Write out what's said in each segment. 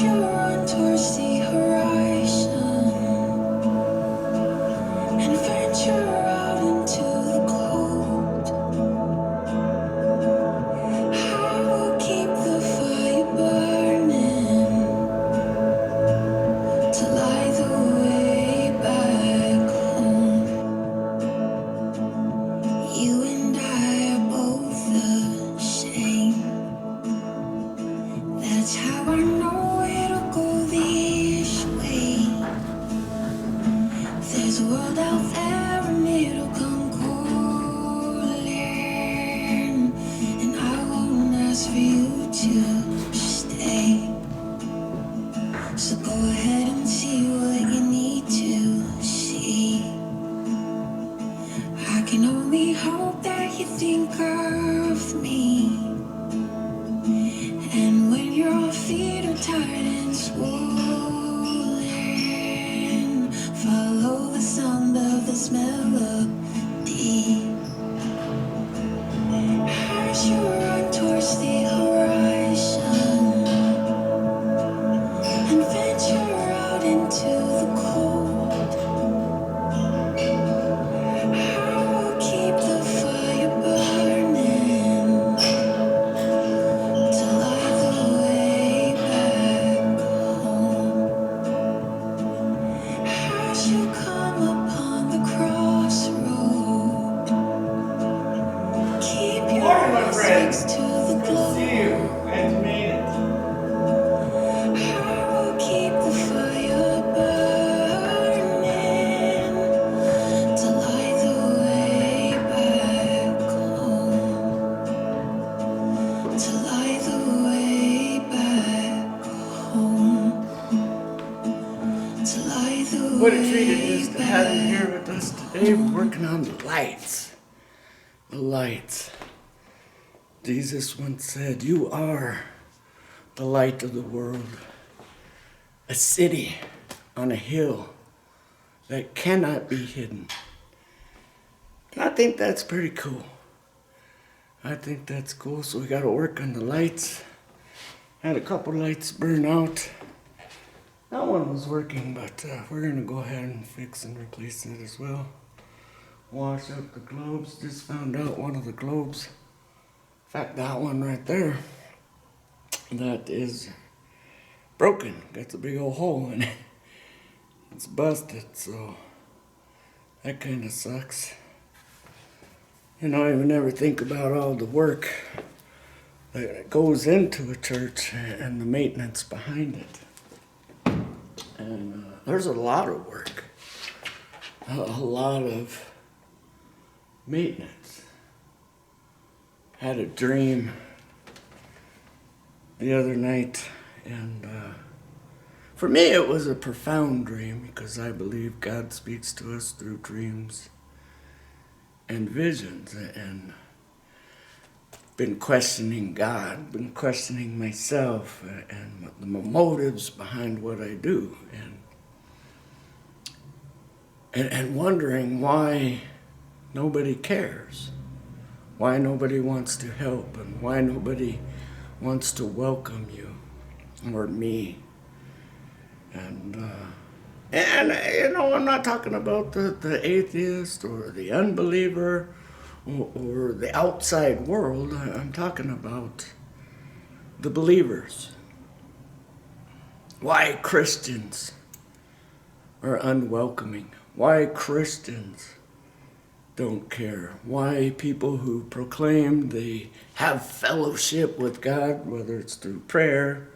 you run towards the horizon and venture out into the cold. I will keep the fire burning to light the way back home. You and I are both the same. That's how I know it'll go this way. There's a world out there and it'll come calling, and I won't ask for you to stay. So go ahead and see what you need to see. I can only hope that you think of me. And when your feet are tired and swollen, follow the sound of this melody as you run towards the horizon and venture out into the cold. I will keep the fire burning to light the way back home. As you come upon the crossroad, keep your Morning, my eyes friend. fixed to the Good to see you. glow. Glad you made it. I will keep the fire burning to light the way back home. To light the way back home. To light the What a treat it way is to have you here back. with us today. We're working on the lights. The lights. Jesus once said, "You are the light of the world. A city on a hill that cannot be hidden." And I think that's pretty cool. I think that's cool. So we got to work on the lights. Had a couple lights burn out. That one was working, but we're going to go ahead and fix and replace it as well. Wash out the globes. Just found out one of the globes. In fact, that one right there, that is broken. Got a big old hole in it. It's busted, so that kind of sucks. You know, I would never think about all the work that goes into a church and the maintenance behind it. And there's a lot of work, a lot of maintenance. Had a dream the other night, and for me it was a profound dream because I believe God speaks to us through dreams and visions, and been questioning God, been questioning myself and the motives behind what I do, and wondering why nobody cares, why nobody wants to help, and why nobody wants to welcome you or me. And you know, I'm not talking about the atheist or the unbeliever or the outside world. I'm talking about the believers. Why Christians are unwelcoming. Why Christians don't care. Why people who proclaim they have fellowship with God, whether it's through prayer,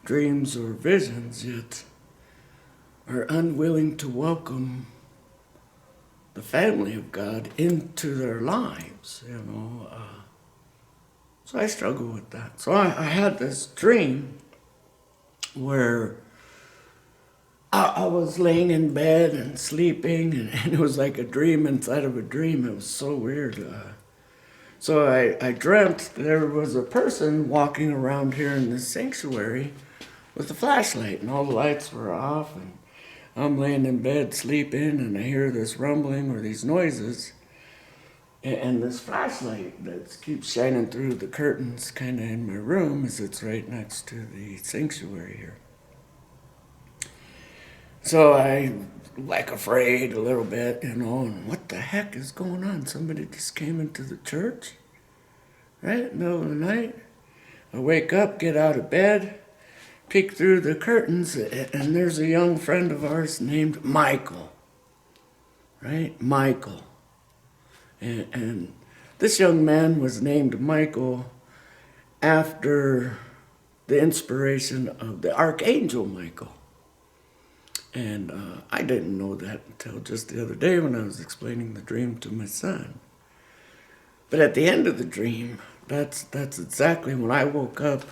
dreams, or visions, yet are unwilling to welcome the family of God into their lives, you know. So I struggle with that. So I had this dream where I was laying in bed and sleeping, and it was like a dream inside of a dream. It was so weird. So I dreamt there was a person walking around here in this sanctuary with a flashlight, and all the lights were off, and I'm laying in bed sleeping, and I hear this rumbling or these noises, and this flashlight that keeps shining through the curtains kind of in my room as it's right next to the sanctuary here. So I, like, afraid a little bit, and what the heck is going on? Somebody just came into the church, right? Middle of the night. I wake up, get out of bed, peek through the curtains, and there's a young friend of ours named Michael, right? Michael. And this young man was named Michael after the inspiration of the Archangel Michael. And I didn't know that until just the other day when I was explaining the dream to my son. But at the end of the dream, that's exactly when I woke up.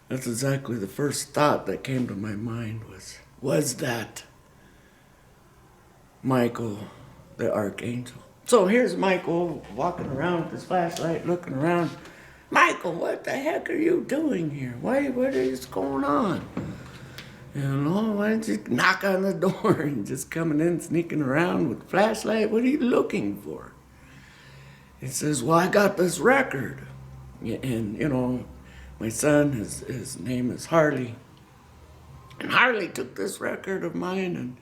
That's exactly the first thought that came to my mind was that Michael, the Archangel. So here's Michael walking around with his flashlight, looking around. Michael, what the heck are you doing here? What is going on? Why don't you knock on the door and just coming in, sneaking around with a flashlight? What are you looking for? He says, well, I got this record. And, my son, his name is Harley. And Harley took this record of mine, and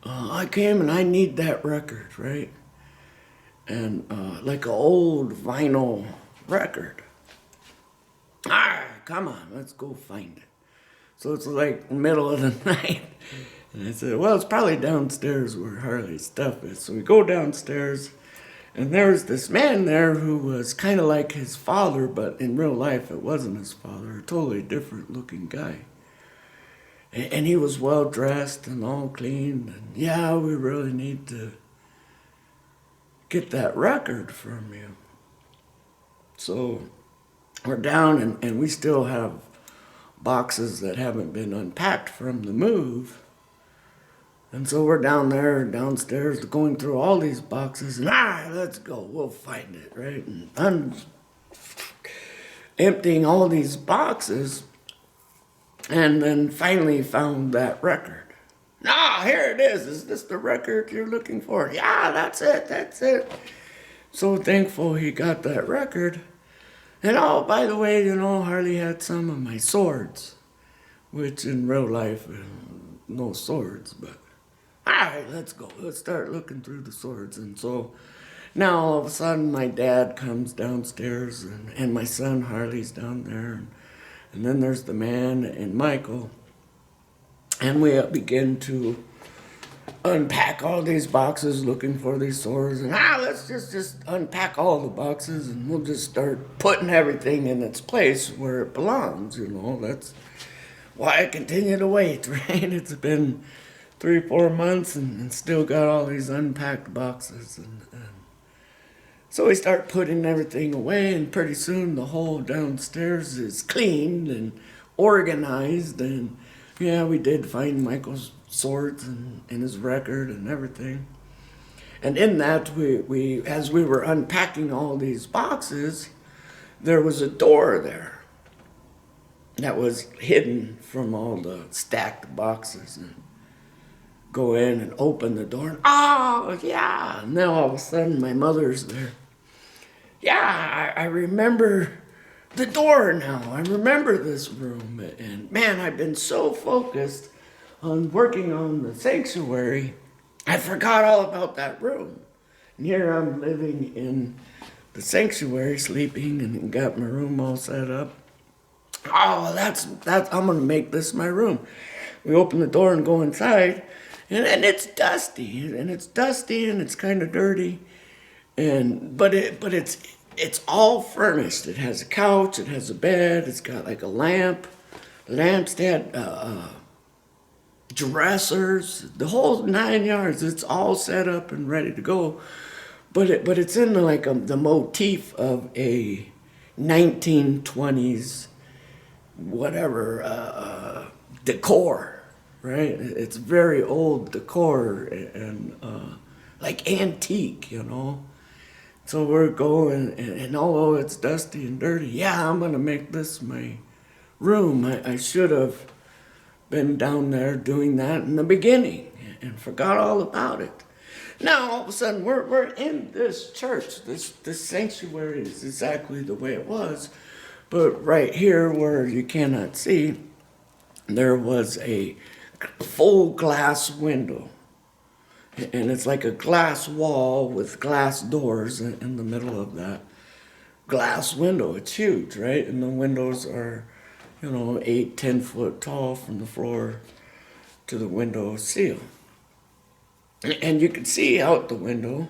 I came and I need that record, right? And like an old vinyl record. All right, come on, let's go find it. So it's like middle of the night. And I said, well, it's probably downstairs where Harley's stuff is. So we go downstairs, and there was this man there who was kind of like his father, but in real life it wasn't his father, a totally different looking guy. And he was well dressed and all clean. And yeah, we really need to get that record from you. So we're down, and we still have boxes that haven't been unpacked from the move. And so we're down there, downstairs, going through all these boxes, and let's go, we'll find it, right? And I'm emptying all these boxes, and then finally found that record. Here it is. Is this the record you're looking for? Yeah, that's it. So thankful he got that record. And by the way, Harley had some of my swords, which in real life, no swords, but all right, let's go. Let's start looking through the swords. And so now all of a sudden my dad comes downstairs, and my son Harley's down there. And then there's the man and Michael. And we begin to unpack all these boxes looking for these swords. And let's just unpack all the boxes, and we'll just start putting everything in its place where it belongs. That's why I continue to wait, right? It's been 3-4 months and still got all these unpacked boxes. And so we start putting everything away, and pretty soon the whole downstairs is cleaned and organized. And yeah, we did find Michael's swords and his record and everything. And in that, we as we were unpacking all these boxes, there was a door there that was hidden from all the stacked boxes. And go in and open the door, and yeah. And then all of a sudden my mother's there. Yeah, I remember the door now. I remember this room. And man, I've been so focused on working on the sanctuary, I forgot all about that room. And here I'm living in the sanctuary, sleeping, and got my room all set up. That's I'm gonna make this my room. We open the door and go inside, and it's dusty, and it's kind of dirty, but it's all furnished. It has a couch, it has a bed, it's got like a lampstand, dressers, the whole 9 yards. It's all set up and ready to go, but it's in the motif of a 1920s decor, right? It's very old decor and like antique, So we're going, and although it's dusty and dirty, yeah, I'm gonna make this my room. I should have been down there doing that in the beginning and forgot all about it. Now all of a sudden we're in this church. This sanctuary is exactly the way it was, but right here where you cannot see, there was a full glass window. And it's like a glass wall with glass doors in the middle of that glass window. It's huge, right? And the windows are, 8, 10 foot tall from the floor to the window sill. And you can see out the window,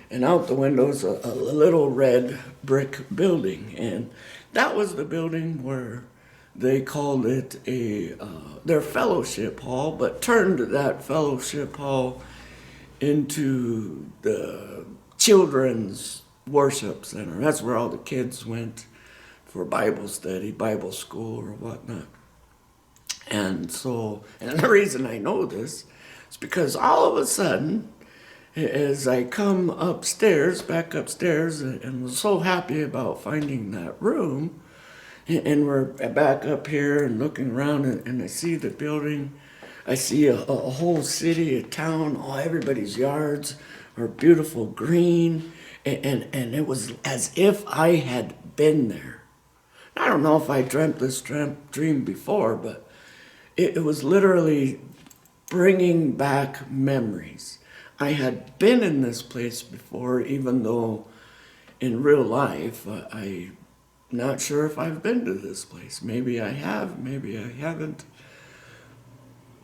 and out the window's a little red brick building. And that was the building where they called it their fellowship hall, but turned that fellowship hall into the children's worship center. That's where all the kids went for Bible study, Bible school, or whatnot. And the reason I know this is because all of a sudden, as I come back upstairs, and was so happy about finding that room, and we're back up here and looking around, and I see the building. I see a whole city, a town, everybody's yards are beautiful green, and it was as if I had been there. I don't know if I dreamt this dream before, but it was literally bringing back memories. I had been in this place before, even though in real life, I'm not sure if I've been to this place. Maybe I have, maybe I haven't.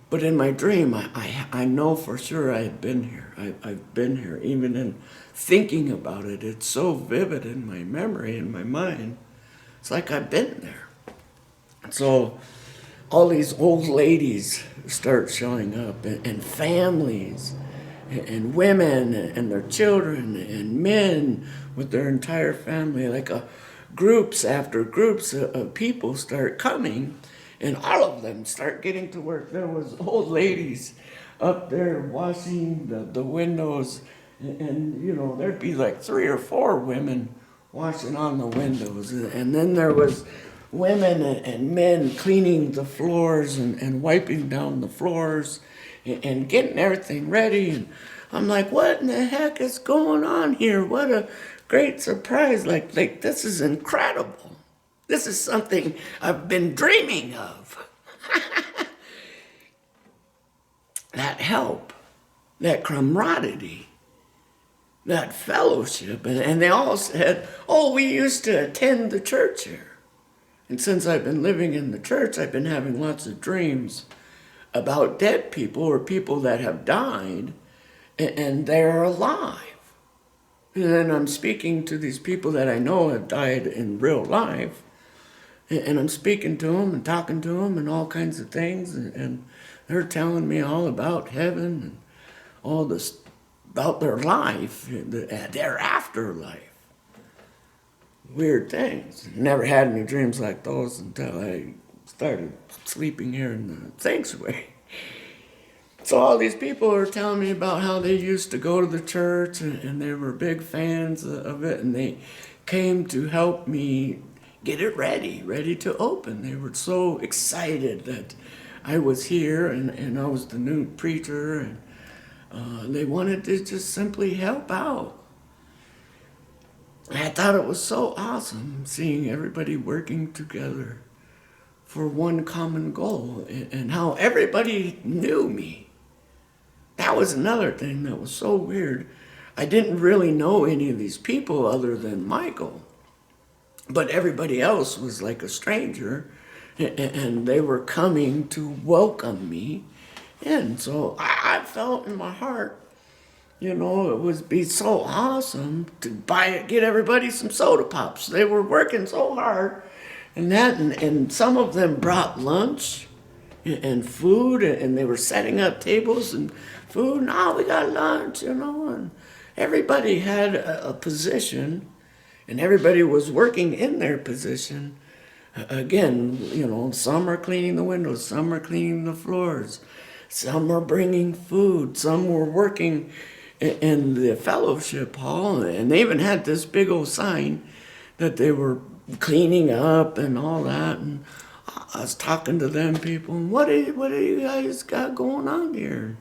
But in my dream, I know for sure I had been here. I've been here. Even in thinking about it, it's so vivid in my memory, in my mind. It's like I've been there. So all these old ladies start showing up, and families, and women, and their children, and men with their entire family. Like groups after groups of people start coming. And all of them start getting to work. There was old ladies up there washing the windows. And there'd be like 3 or 4 women washing on the windows. And then there was women and men cleaning the floors and wiping down the floors and getting everything ready. And I'm like, what in the heck is going on here? What a great surprise. Like this is incredible. This is something I've been dreaming of. That help, that camaraderie, that fellowship. And they all said, we used to attend the church here. And since I've been living in the church, I've been having lots of dreams about dead people or people that have died and they're alive. And then I'm speaking to these people that I know have died in real life. And I'm speaking to them and talking to them and all kinds of things. And they're telling me all about heaven and all this, about their life, their afterlife. Weird things. Never had any dreams like those until I started sleeping here in the sanctuary. So all these people are telling me about how they used to go to the church and they were big fans of it. And they came to help me get it ready to open. They were so excited that I was here and I was the new preacher, and they wanted to just simply help out. I thought it was so awesome seeing everybody working together for one common goal, and how everybody knew me. That was another thing that was so weird. I didn't really know any of these people other than Michael. But everybody else was like a stranger, and they were coming to welcome me in. So I felt in my heart, it would be so awesome to get everybody some soda pops. They were working so hard, and some of them brought lunch and food, and they were setting up tables and food. Now we got lunch, and everybody had a position. And everybody was working in their position. Again, some are cleaning the windows, some are cleaning the floors, some are bringing food, some were working in the fellowship hall, and they even had this big old sign that they were cleaning up and all that. And I was talking to them people, and what do you guys got going on here?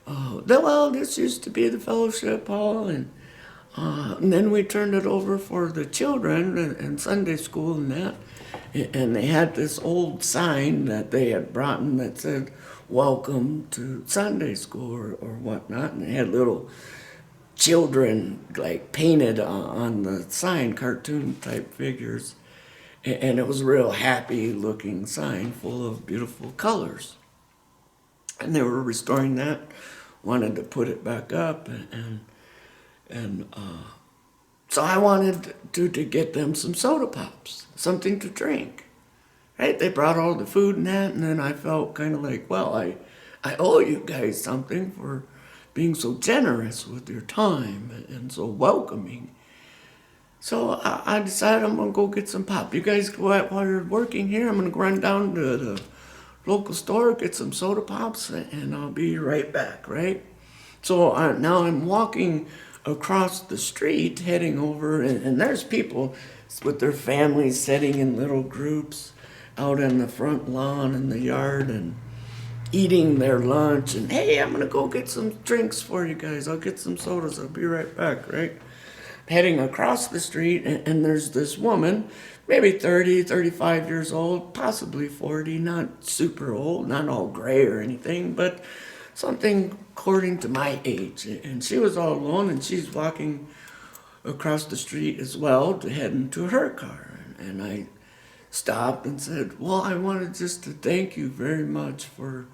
Well, this used to be the fellowship hall, and then we turned it over for the children and Sunday school and that. And they had this old sign that they had brought in that said, "Welcome to Sunday school," or whatnot. And they had little children like painted on the sign, cartoon type figures. And it was a real happy looking sign full of beautiful colors. And they were restoring that, wanted to put it back up, and so I wanted to get them some soda pops, something to drink. Right? They brought all the food and that, and then I felt kind of like, well, I owe you guys something for being so generous with your time and so welcoming. So I decided I'm going to go get some pop. You guys go out while you're working here. I'm going to run down to the local store, get some soda pops, and I'll be right back, right? So now I'm walking across the street, heading over, and there's people with their families sitting in little groups out on the front lawn in the yard and eating their lunch. And, hey, I'm going to go get some drinks for you guys. I'll get some sodas. I'll be right back, right? Heading across the street, and there's this woman, maybe 30, 35 years old, possibly 40, not super old, not all gray or anything, but something according to my age. And she was all alone, and she's walking across the street as well to head into her car. And I stopped and said, well, I wanted just to thank you very much for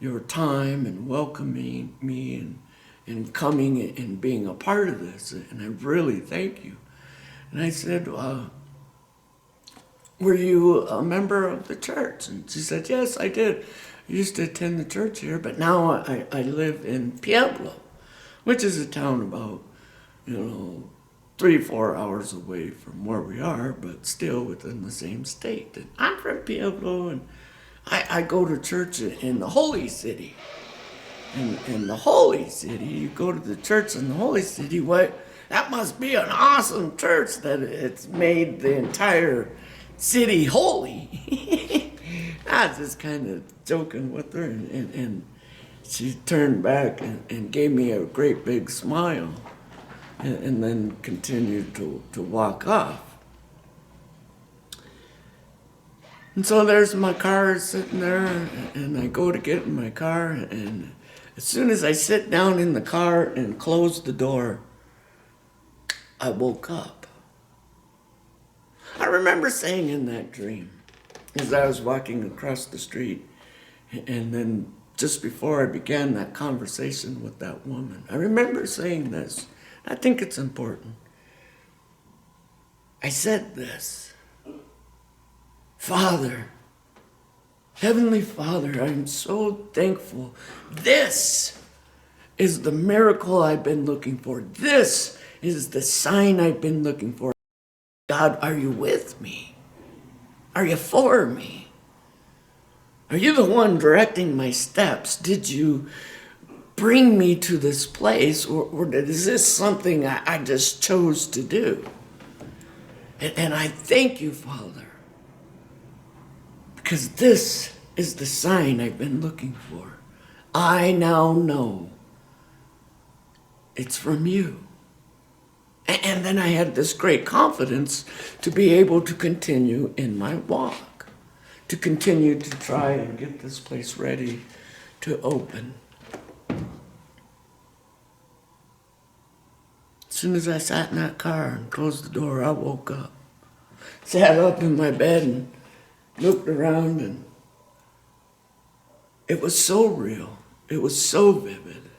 your time and welcoming me and coming and being a part of this, and I really thank you. And I said, were you a member of the church? And she said, yes, I did. I used to attend the church here, but now I live in Pueblo, which is a town about, 3-4 hours away from where we are, but still within the same state. And I'm from Pueblo, and I go to church in the Holy City. In the Holy City, you go to the church in the Holy City, what? That must be an awesome church that it's made the entire city holy. I was just kind of joking with her, and she turned back and gave me a great big smile, and then continued to walk off. And so there's my car sitting there, and I go to get in my car, and as soon as I sit down in the car and close the door, I woke up. I remember saying in that dream, as I was walking across the street, and then just before I began that conversation with that woman, I remember saying this. I think it's important. I said this: Father, Heavenly Father, I'm so thankful. This is the miracle I've been looking for. This is the sign I've been looking for. God, are you with me? Are you for me? Are you the one directing my steps? Did you bring me to this place, or is this something I just chose to do? And I thank you, Father, because this is the sign I've been looking for. I now know it's from you. And then I had this great confidence to be able to continue in my walk, to continue to try and get this place ready to open. As soon as I sat in that car and closed the door, I woke up, sat up in my bed and looked around, and it was so real. It was so vivid.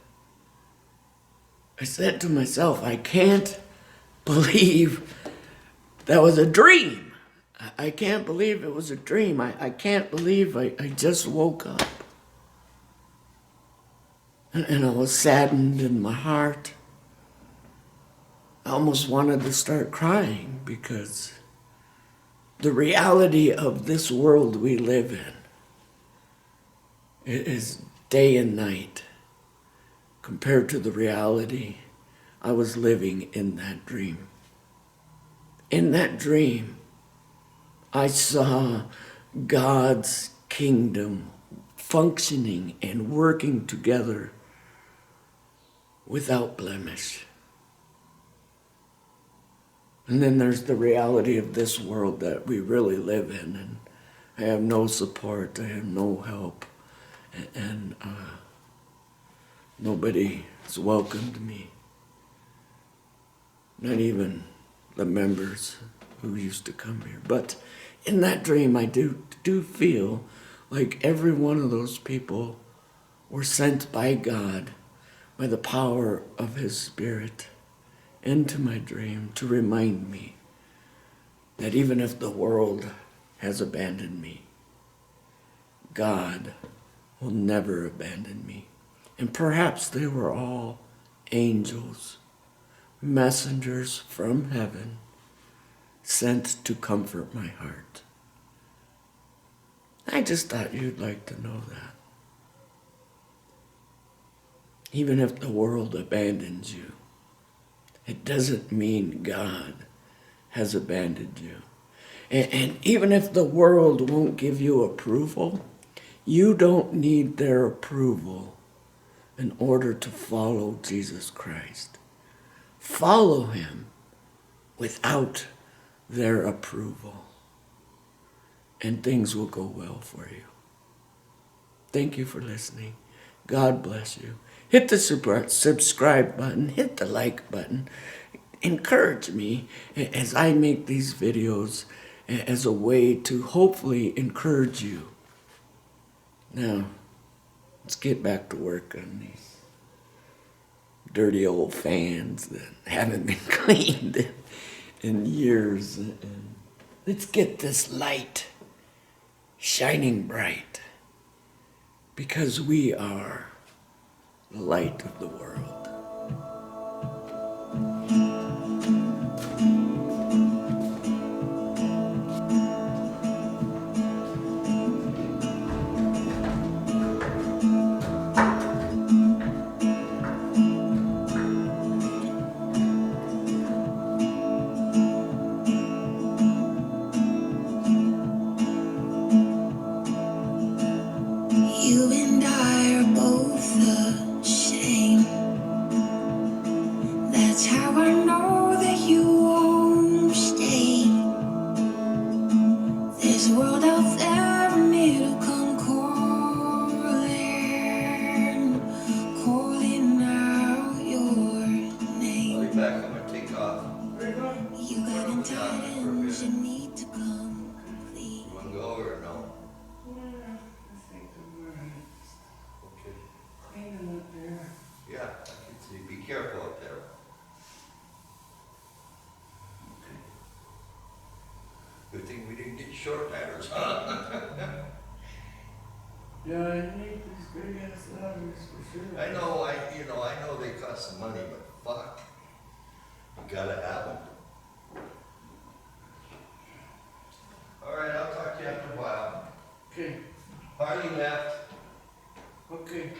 I said to myself, I can't believe that was a dream. I can't believe it was a dream. I can't believe I just woke up. And I was saddened in my heart. I almost wanted to start crying because the reality of this world we live in is day and night compared to the reality I was living in that dream. In that dream, I saw God's kingdom functioning and working together without blemish. And then there's the reality of this world that we really live in. And I have no support. I have no help. And nobody has welcomed me. Not even the members who used to come here. But in that dream, I do feel like every one of those people were sent by God, by the power of His Spirit, into my dream to remind me that even if the world has abandoned me, God will never abandon me. And perhaps they were all angels, messengers from heaven, sent to comfort my heart. I just thought you'd like to know that. Even if the world abandons you, it doesn't mean God has abandoned you. And even if the world won't give you approval, you don't need their approval in order to follow Jesus Christ. Follow Him without their approval, and things will go well for you. Thank you for listening. God bless you. Hit the subscribe button, hit the like button. Encourage me as I make these videos as a way to hopefully encourage you. Now, let's get back to work on these dirty old fans that haven't been cleaned in years. And let's get this light shining bright, because we are the light of the world. You and I are both the same. That's how I know that you won't stay. There's a world out there and it'll come calling out your name. I'll be back. I'm gonna take off. You got entitlements, you need to come complete. You wanna go or no? Okay. Yeah, I can see. Be careful out there. Good thing we didn't get short ladders, huh? Yeah, I need these big ass ladders for sure. I know, I know they cost some money, but fuck. You gotta have them. All right, I'll talk to you after a while. Okay, Harley left. okay.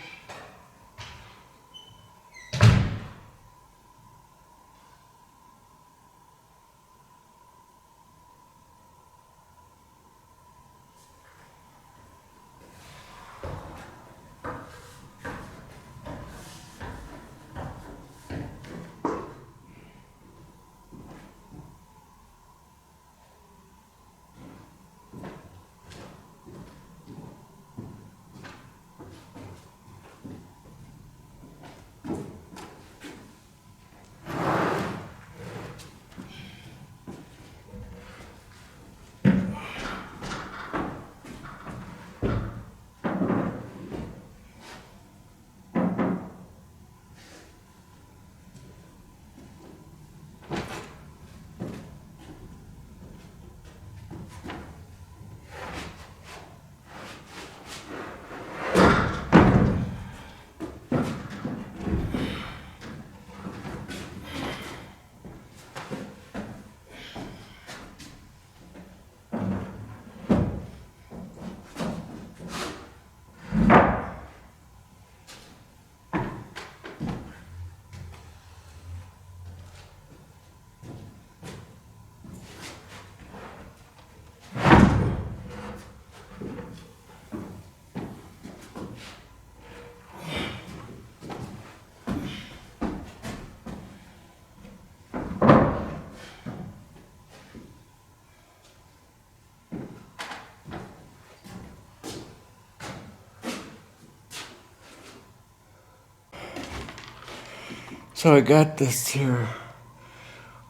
So I got this here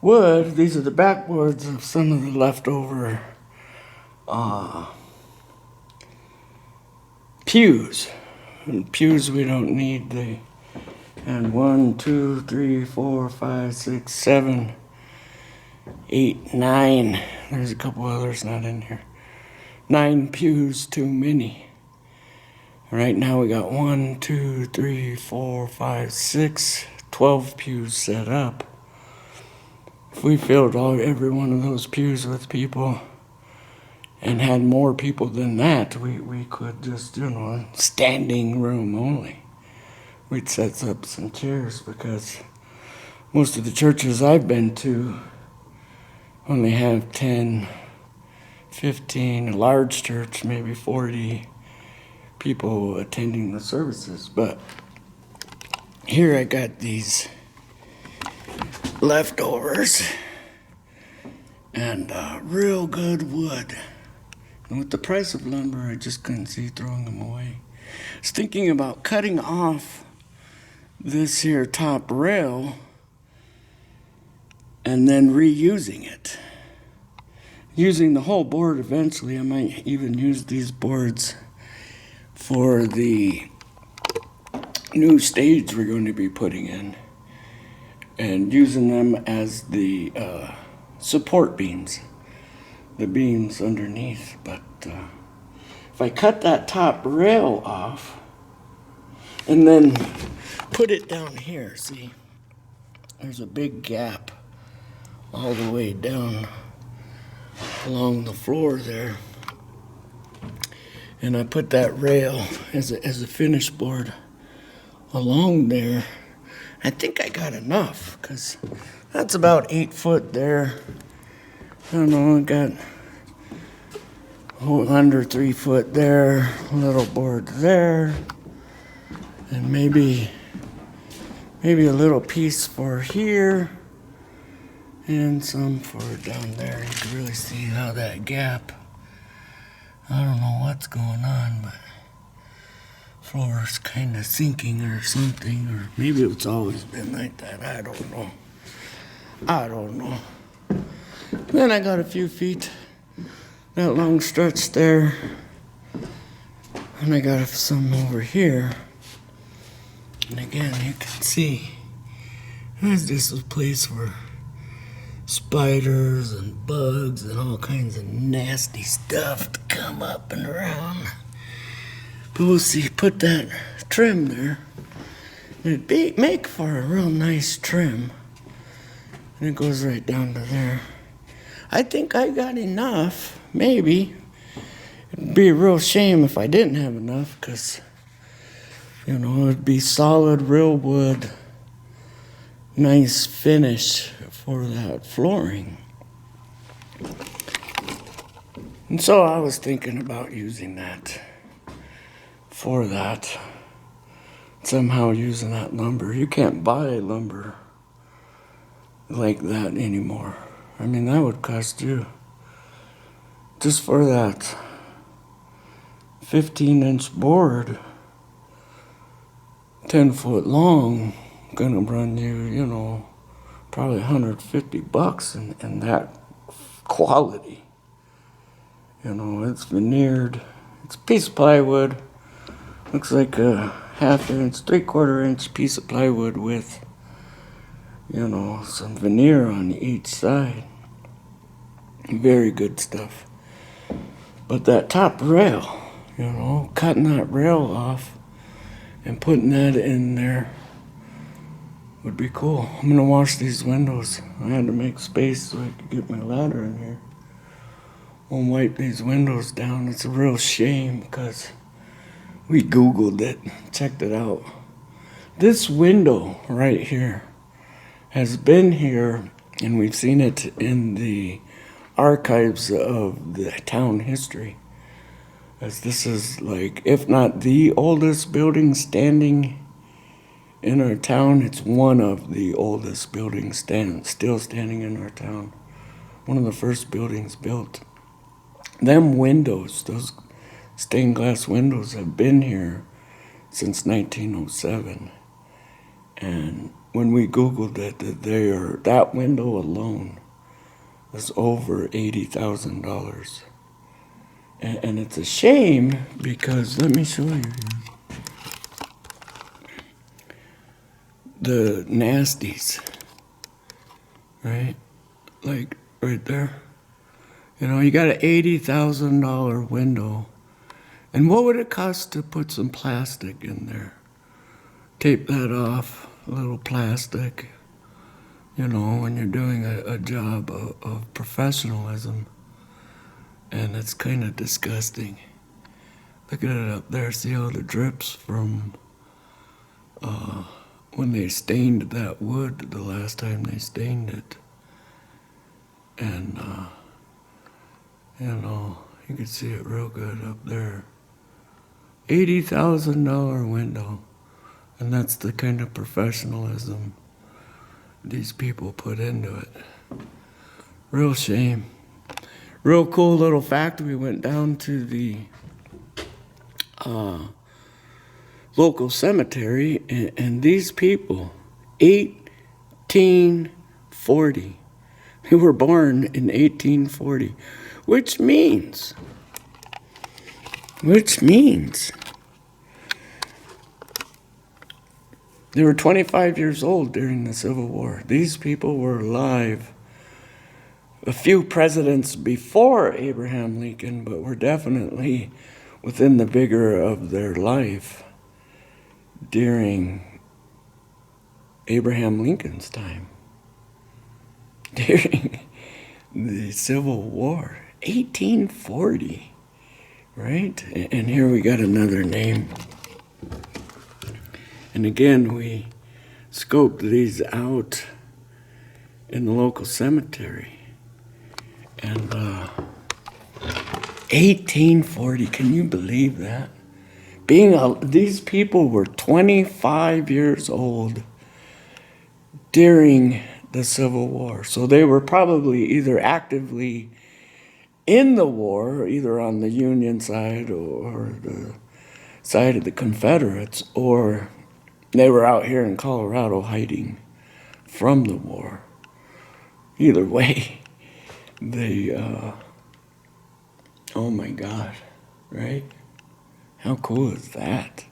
wood. These are the backboards of some of the leftover pews. And pews we don't need. And 1, 2, 3, 4, 5, 6, 7, 8, 9. There's a couple others not in here. 9 pews too many. Right now we got 1, 2, 3, 4, 5, 6, 12 pews set up. If we filled every one of those pews with people and had more people than that, we could just, standing room only. We'd set up some chairs because most of the churches I've been to only have 10, 15, a large church, maybe 40 people attending the services. But here I got these leftovers and real good wood. And with the price of lumber, I just couldn't see throwing them away. I was thinking about cutting off this here top rail and then reusing it. Using the whole board eventually. I might even use these boards for the new stage we're going to be putting in and using them as the support beams, the beams underneath. But if I cut that top rail off and then put it down here, see, there's a big gap all the way down along the floor there. And I put that rail as a finish board along there. I think I got enough, because that's about 8 foot there. I don't know, I got under 3 foot there, a little board there, and maybe a little piece for here, and some for down there. You can really see how that gap, I don't know what's going on, but floor's kind of sinking or something, or maybe it's always been like that. I don't know. Then I got a few feet, that long stretch there, and I got some over here. And again, you can see there's just a place where spiders and bugs and all kinds of nasty stuff to come up and around. But we'll see, put that trim there. It'd make for a real nice trim. And it goes right down to there. I think I got enough, maybe. It'd be a real shame if I didn't have enough, because, it'd be solid, real wood, nice finish for that flooring. And so I was thinking about using that for that. Somehow using that lumber. You can't buy lumber like that anymore. I mean, that would cost you, just for that 15-inch board, 10 foot long, gonna run you, probably $150 and that quality. It's veneered. It's a piece of plywood. Looks like a 1/2 inch, 3/4 inch piece of plywood with, some veneer on each side. Very good stuff. But that top rail, cutting that rail off and putting that in there would be cool. I'm gonna wash these windows. I had to make space so I could get my ladder in here. I'll wipe these windows down. It's a real shame because we Googled it, checked it out. This window right here has been here, and we've seen it in the archives of the town history, as this is like, if not the oldest building standing in our town, it's one of the oldest buildings still standing in our town. One of the first buildings built. Them windows, those stained glass windows, have been here since 1907. And when we Googled it, that that window alone was over $80,000. And it's a shame because, let me show you the nasties, right? Like right there. You know, you got an $80,000 window. And what would it cost to put some plastic in there? Tape that off, a little plastic, you know, when you're doing a job of professionalism. And it's kind of disgusting. Look at it up there. See all the drips from when they stained that wood the last time they stained it. And, you know, you can see it real good up there. $80,000 window. And that's the kind of professionalism these people put into it. Real shame. Real cool little fact, we went down to the local cemetery, and these people, 1840, they were born in 1840, which means they were 25 years old during the Civil War. These people were alive a few presidents before Abraham Lincoln, but were definitely within the vigor of their life during Abraham Lincoln's time, during the Civil War, 1840, right? And here we got another name. And again, we scoped these out in the local cemetery. And 1840, can you believe that? These people were 25 years old during the Civil War. So they were probably either actively in the war, either on the Union side or the side of the Confederates, or they were out here in Colorado hiding from the war. Either way, they, oh my God, right? How cool is that?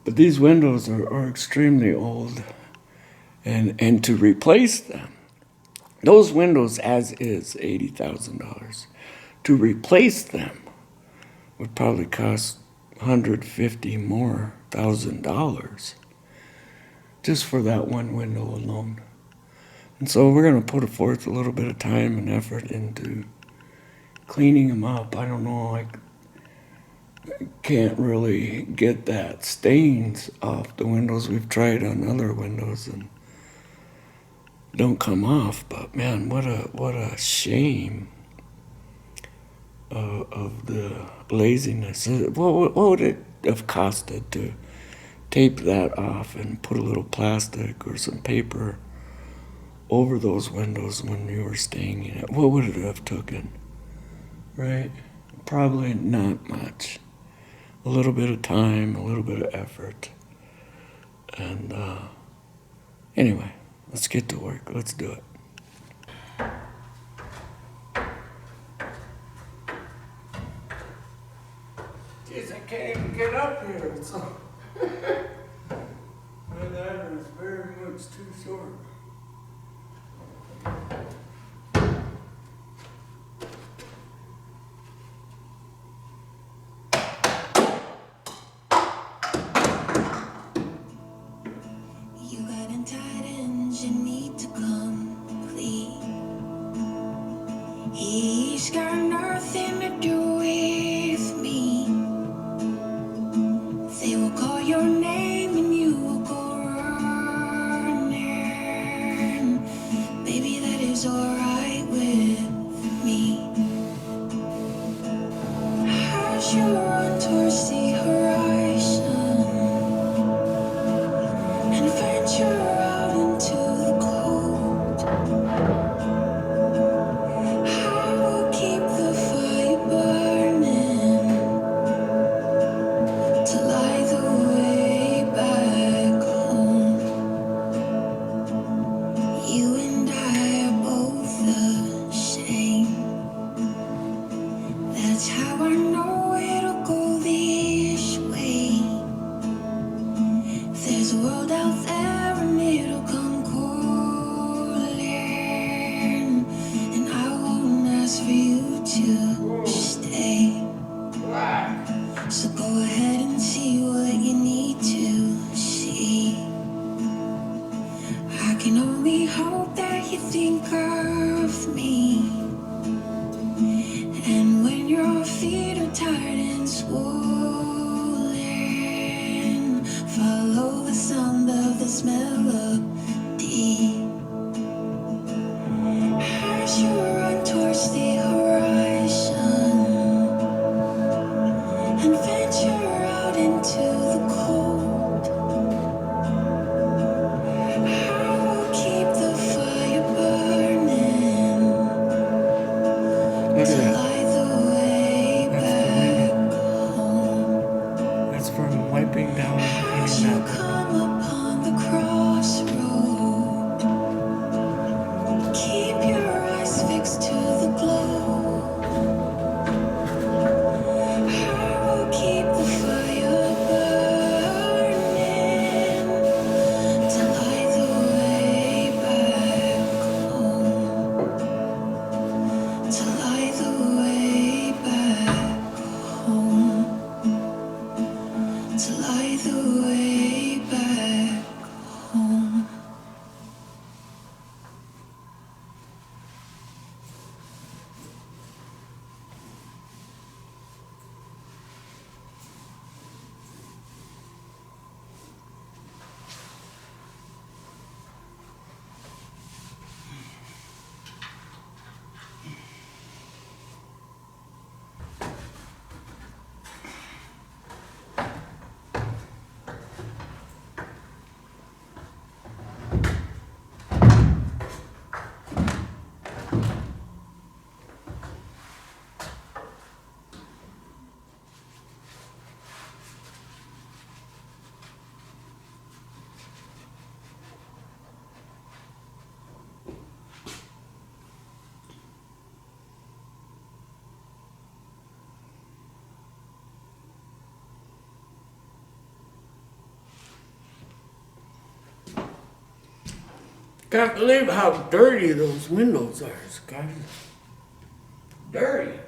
But these windows are extremely old, and to replace them, those windows as is, $80,000. To replace them would probably cost $150,000 more just for that one window alone. And so we're going to put forth a little bit of time and effort into cleaning them up. I don't know, I can't really get that stains off the windows. We've tried on other windows and don't come off. But man, what a shame of the laziness. What would it have costed to tape that off and put a little plastic or some paper over those windows when you were staying in it? What would it have taken? Right? Probably not much. A little bit of time, a little bit of effort. And anyway, let's get to work. Let's do it. Jeez, I can't even get up here. So my ladder is very much too short. You got untied ends you need to complete. He's got nothing to do with me. They will call your name and you will go running. endless melody. As you run towards the horizon and venture out into the cold, I will keep the fire burning Look to at that. light the way back home. That's from wiping down and As cleaning you that. come upon the crossroad, keep your eyes fixed to the glow. I will keep the fire burning to light the way back home. To light the way back home. To light the way back home. Can't believe how dirty those windows are, Scott. Dirty.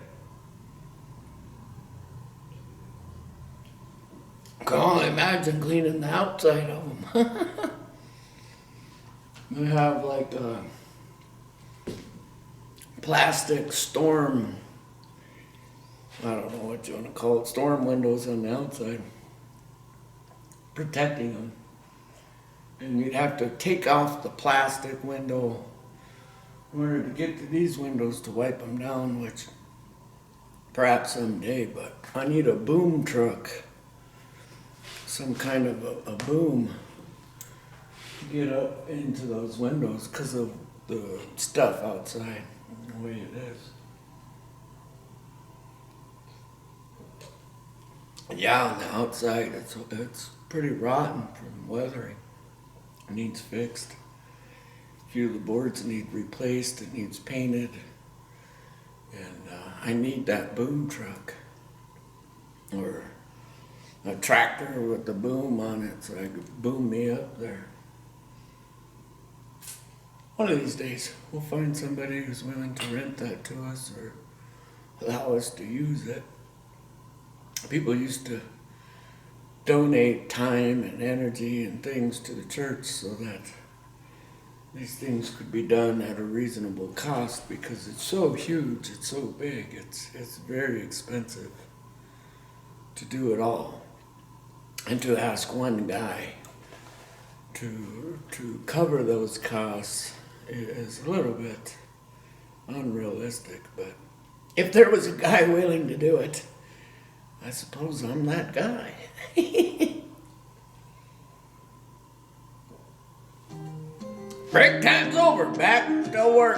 Can only imagine cleaning the outside of them. We have like a plastic storm, I don't know what you want to call it, storm windows on the outside, protecting them. And you'd have to take off the plastic window in order to get to these windows to wipe them down, which perhaps someday, but I need a boom truck, some kind of a boom to get up into those windows because of the stuff outside, the way it is. Yeah, on the outside, it's pretty rotten from weathering. It needs fixed. A few of the boards need replaced. It needs painted. And I need that boom truck. Or a tractor with the boom on it so I could boom me up there. One of these days, we'll find somebody who's willing to rent that to us or allow us to use it. People used to donate time and energy and things to the church so that these things could be done at a reasonable cost because it's so huge, it's so big, it's very expensive to do it all. And to ask one guy to cover those costs is a little bit unrealistic, but if there was a guy willing to do it, I suppose I'm that guy. Break time's over. Back to work.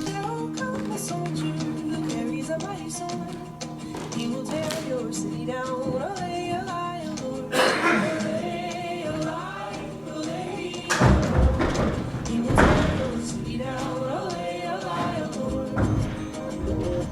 Down comes the soldier who carries a mighty sword. He will tear your city down. Olay, olay, Lord. Olay, olay, olay, Lord. He will tear your city down. Olay, olay, Lord.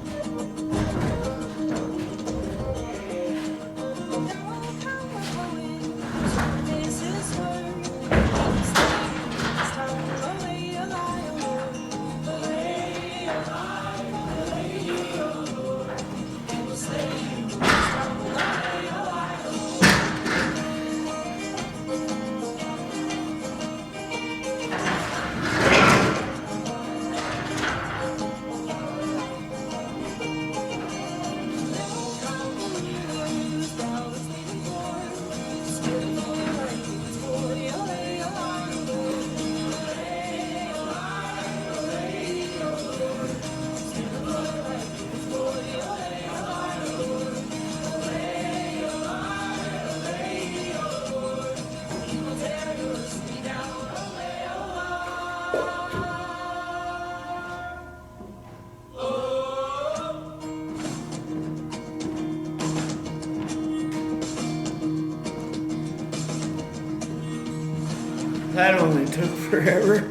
That only took forever.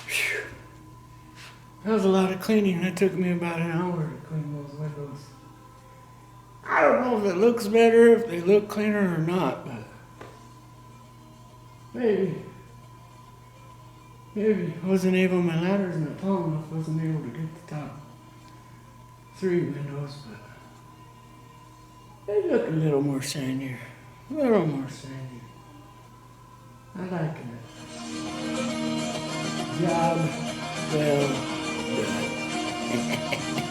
Phew. That was a lot of cleaning. That took me about an hour to clean those windows. I don't know if it looks better, if they look cleaner or not, but maybe. Maybe. I wasn't able, my ladder's not tall enough, wasn't able to get the top 3 windows, but they look a little more shinier. A little more shinier. I like it. Job well done.